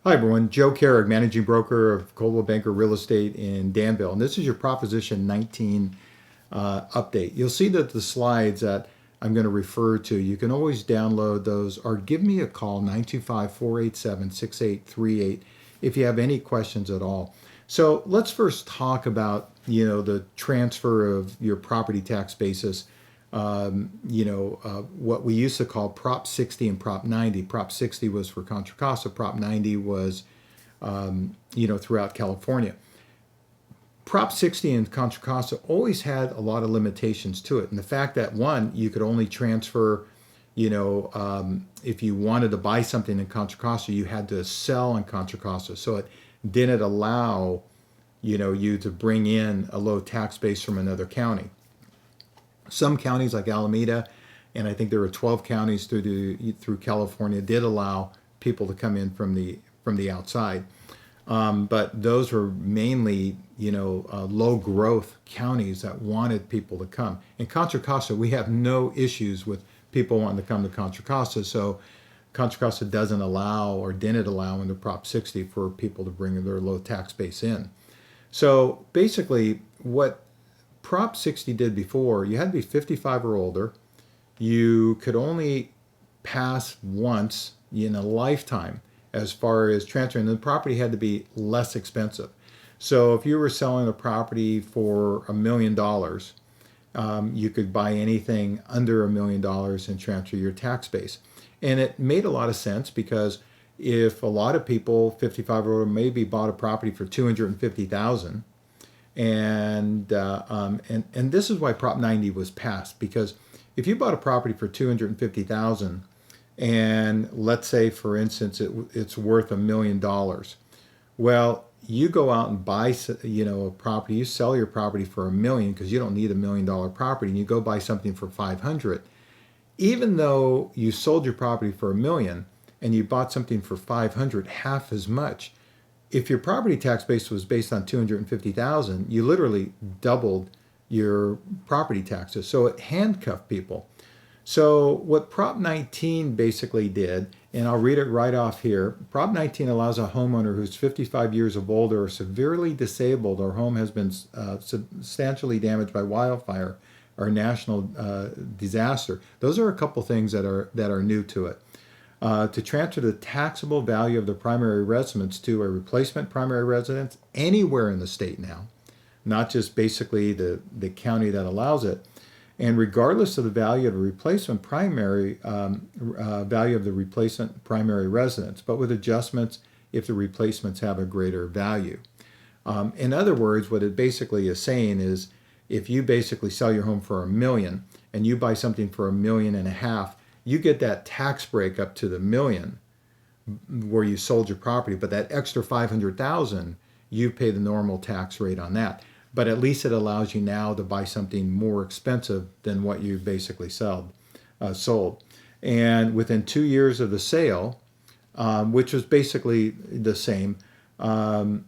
Hi, everyone. Joe Kehrig, managing broker of Coldwell Banker Real Estate in Danville. And this is your Proposition 19 update. You'll see that the slides that I'm going to refer to, you can always download those or give me a call, 925-487-6838, if you have any questions at all. So let's first talk about, the transfer of your property tax basis. What we used to call Prop 60 and Prop 90. Prop 60 was for Contra Costa. Prop 90 was, throughout California. Prop 60 and Contra Costa always had a lot of limitations to it. And the fact that, one, you could only transfer, if you wanted to buy something in Contra Costa, you had to sell in Contra Costa. So it didn't allow, you to bring in a low tax base from another county. Some counties like Alameda, and I think there were 12 counties through California, did allow people to come in from the outside. But those were mainly, low growth counties that wanted people to come. In Contra Costa, we have no issues with people wanting to come to Contra Costa. So Contra Costa doesn't allow or didn't allow under Prop 60 for people to bring their low tax base in. So basically, what Prop 60 did before, you had to be 55 or older. You could only pass once in a lifetime as far as transferring. The property had to be less expensive. So if you were selling a property for $1 million, you could buy anything under $1 million and transfer your tax base. And it made a lot of sense because if a lot of people, 55 or older, maybe bought a property for $250,000, and this is why Prop 90 was passed, because if you bought a property for $250,000 and let's say, for instance, it's worth $1 million, well, you go out and buy a property, you sell your property for $1 million because you don't need $1 million property, and you go buy something for $500. Even though you sold your property for $1 million and you bought something for $500, half as much, if your property tax base was based on $250,000, you literally doubled your property taxes. So it handcuffed people. So what Prop 19 basically did, and I'll read it right off here, Prop 19 allows a homeowner who's 55 years of older or severely disabled or home has been substantially damaged by wildfire or national disaster. Those are a couple things that are new to it. To transfer the taxable value of the primary residence to a replacement primary residence anywhere in the state now, not just basically the county that allows it, and regardless of the value of the replacement primary value of the replacement primary residence, but with adjustments if the replacements have a greater value. In other words, what it basically is saying is, if you basically sell your home for $1 million and you buy something for $1.5 million, you get that tax break up to the $1 million where you sold your property, but that extra $500,000, you pay the normal tax rate on that. But at least it allows you now to buy something more expensive than what you basically sold. And within 2 years of the sale, which was basically the same, and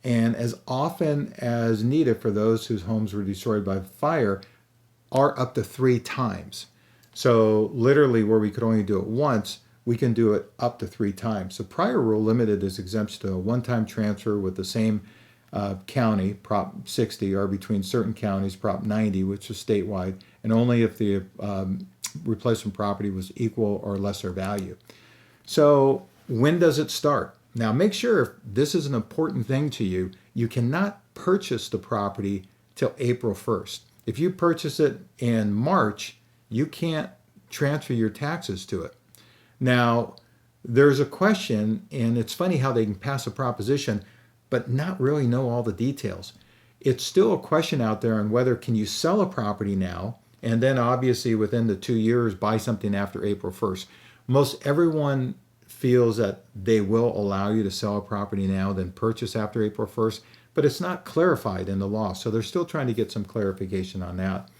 as often as needed for those whose homes were destroyed by fire, are up to 3 times. So literally where we could only do it once, we can do it up to 3 times. The prior rule limited this exemption to a one-time transfer with the same county, Prop 60, or between certain counties, Prop 90, which is statewide, and only if the replacement property was equal or lesser value. So when does it start? Now make sure, if this is an important thing to you, you cannot purchase the property till April 1st. If you purchase it in March, you can't transfer your taxes to it. Now, there's a question, and it's funny how they can pass a proposition but not really know all the details. It's still a question out there on whether can you sell a property now, and then obviously within the 2 years buy something after April 1st. Most everyone feels that they will allow you to sell a property now, then purchase after April 1st, but it's not clarified in the law. So they're still trying to get some clarification on that.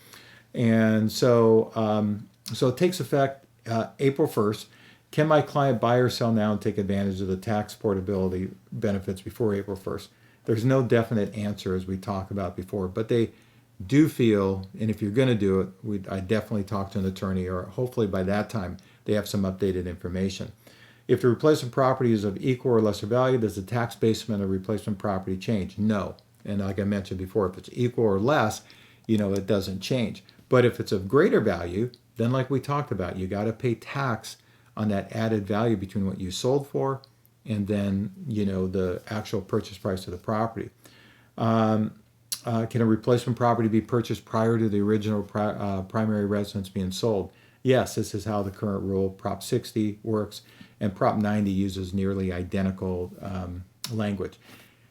And so it takes effect April 1st. Can my client buy or sell now and take advantage of the tax portability benefits before April 1st? There's no definite answer, as we talked about before, but they do feel, and if you're going to do it, I definitely talk to an attorney, or hopefully by that time they have some updated information. If the replacement property is of equal or lesser value, does the tax basement of replacement property change? No. And like I mentioned before, if it's equal or less, it doesn't change. But if it's of greater value, then like we talked about, you got to pay tax on that added value between what you sold for and then, the actual purchase price of the property. Can a replacement property be purchased prior to the original primary residence being sold? Yes, this is how the current rule, Prop 60, works, and Prop 90 uses nearly identical language.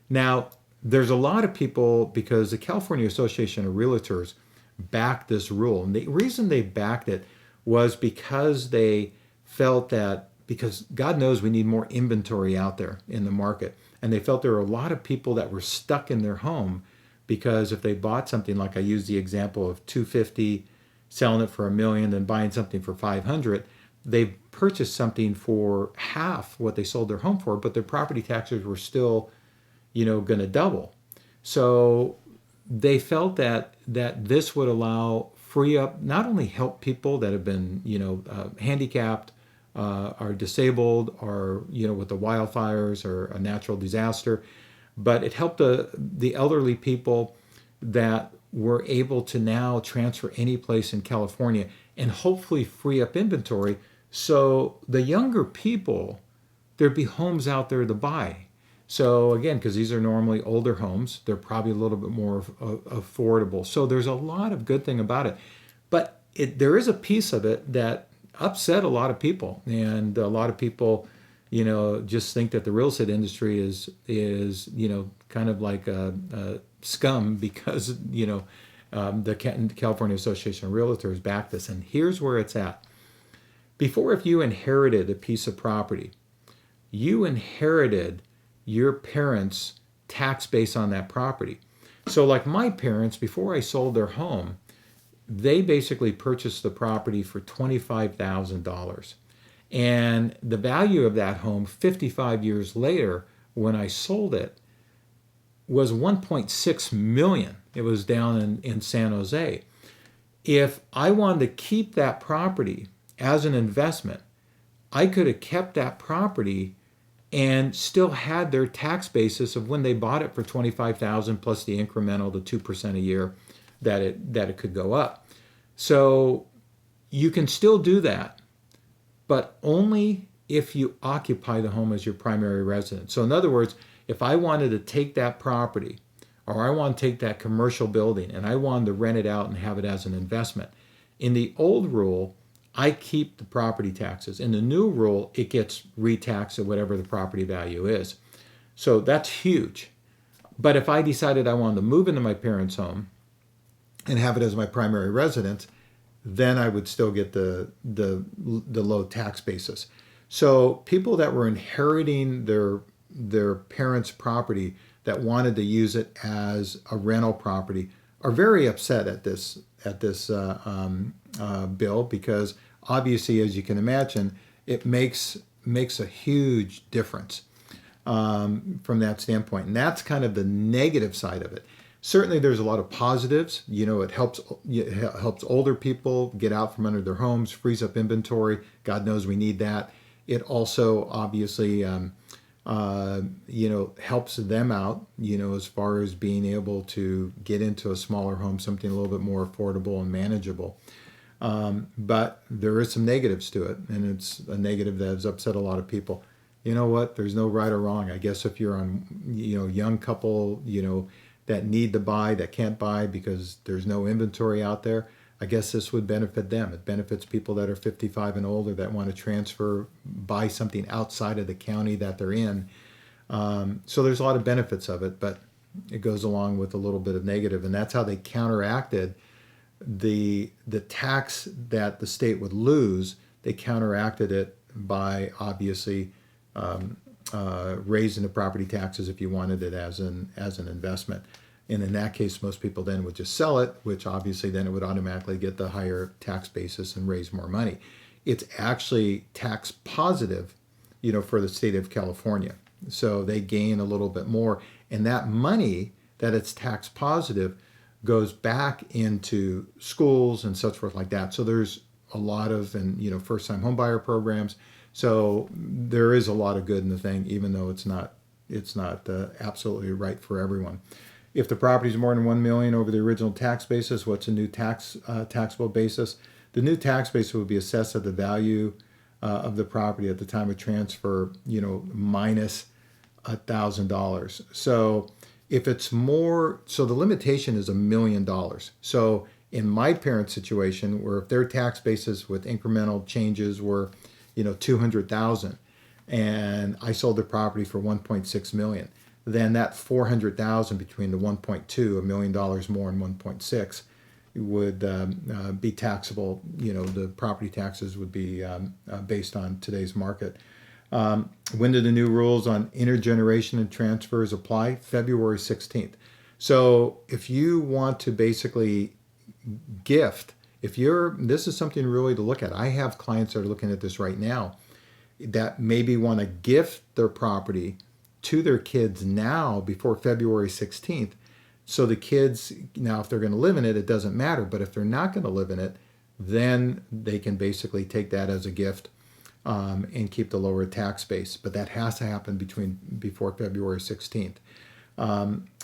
Now, there's a lot of people, because the California Association of Realtors backed this rule, and the reason they backed it was because they felt that, because God knows we need more inventory out there in the market, and they felt there were a lot of people that were stuck in their home because if they bought something, like I used the example of $250, selling it for $1 million, then buying something for $500, they purchased something for half what they sold their home for, but their property taxes were still, going to double. So they felt that this would free up, not only help people that have been, handicapped, are disabled, or with the wildfires or a natural disaster, but it helped the elderly people that were able to now transfer any place in California and hopefully free up inventory. So the younger people, there'd be homes out there to buy. So again, because these are normally older homes, they're probably a little bit more affordable. So there's a lot of good thing about it. But there is a piece of it that upset a lot of people. And a lot of people, just think that the real estate industry is kind of like a scum because, the California Association of Realtors backed this. And here's where it's at. Before, if you inherited a piece of property, you inherited your parents' tax base on that property. So like my parents, before I sold their home, they basically purchased the property for $25,000. And the value of that home 55 years later, when I sold it, was $1.6 million. It was down in San Jose. If I wanted to keep that property as an investment, I could have kept that property and still had their tax basis of when they bought it for $25,000 plus the incremental, the 2% a year that it could go up. So you can still do that, but only if you occupy the home as your primary residence. So in other words, if I wanted to take that property, or I want to take that commercial building and I wanted to rent it out and have it as an investment, in the old rule, I keep the property taxes. In the new rule, it gets retaxed at whatever the property value is. So that's huge. But if I decided I wanted to move into my parents' home and have it as my primary residence, then I would still get the low tax basis. So people that were inheriting their parents' property that wanted to use it as a rental property are very upset at this bill, because obviously, as you can imagine, it makes a huge difference from that standpoint, and that's kind of the negative side of it. Certainly, there's a lot of positives. It helps older people get out from under their homes, frees up inventory. God knows we need that. It also obviously helps them out, as far as being able to get into a smaller home, something a little bit more affordable and manageable. But there is some negatives to it, and it's a negative that has upset a lot of people. You know what? There's no right or wrong. I guess if you're on, young couple, that need to buy, that can't buy because there's no inventory out there, I guess this would benefit them. It benefits people that are 55 and older that want to transfer, buy something outside of the county that they're in. So there's a lot of benefits of it, but it goes along with a little bit of negative, and that's how they counteracted the tax that the state would lose. They counteracted it by obviously raising the property taxes if you wanted it as an investment. And in that case, most people then would just sell it, which obviously then it would automatically get the higher tax basis and raise more money. It's actually tax positive, for the state of California. So they gain a little bit more. And that money that it's tax positive goes back into schools and such forth like that. So there's a lot of, first-time homebuyer programs. So there is a lot of good in the thing, even though it's not absolutely right for everyone. If the property is more than 1 million over the original tax basis, what's a new taxable basis? The new tax basis will be assessed at the value of the property at the time of transfer, minus $1,000. So if it's more, so the limitation is $1 million. So in my parents' situation, where if their tax basis with incremental changes were, 200,000, and I sold the property for 1.6 million, then that 400,000 between the 1.2, $1 million more, and 1.6 would be taxable. The property taxes would be based on today's market. When do the new rules on intergeneration and transfers apply? February 16th. So if you want to basically gift, this is something really to look at. I have clients that are looking at this right now that maybe want to gift their property to their kids now before February 16th. So the kids, now if they're going to live in it, it doesn't matter. But if they're not going to live in it, then they can basically take that as a gift and keep the lower tax base. But that has to happen before February 16th.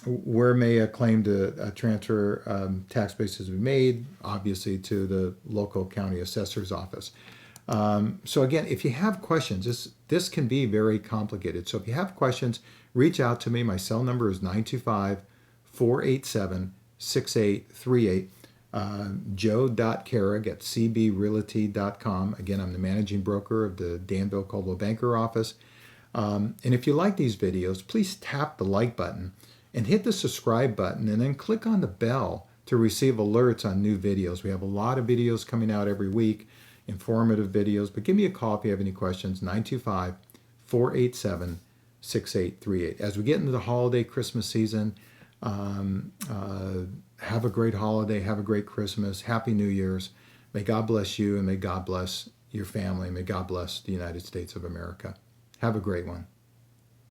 Where may a claim to transfer tax basis be made? Obviously to the local county assessor's office. So again, if you have questions, this can be very complicated. So if you have questions, reach out to me. My cell number is 925-487-6838. Joe.Kehrig at cbrealty.com. Again, I'm the managing broker of the Danville Coldwell Banker office. And if you like these videos, please tap the like button and hit the subscribe button, and then click on the bell to receive alerts on new videos. We have a lot of videos coming out every week, informative videos, but give me a call if you have any questions, 925-487-6838. As we get into the holiday Christmas season, have a great holiday, have a great Christmas, Happy New Year's. May God bless you, and may God bless your family, may God bless the United States of America. Have a great one.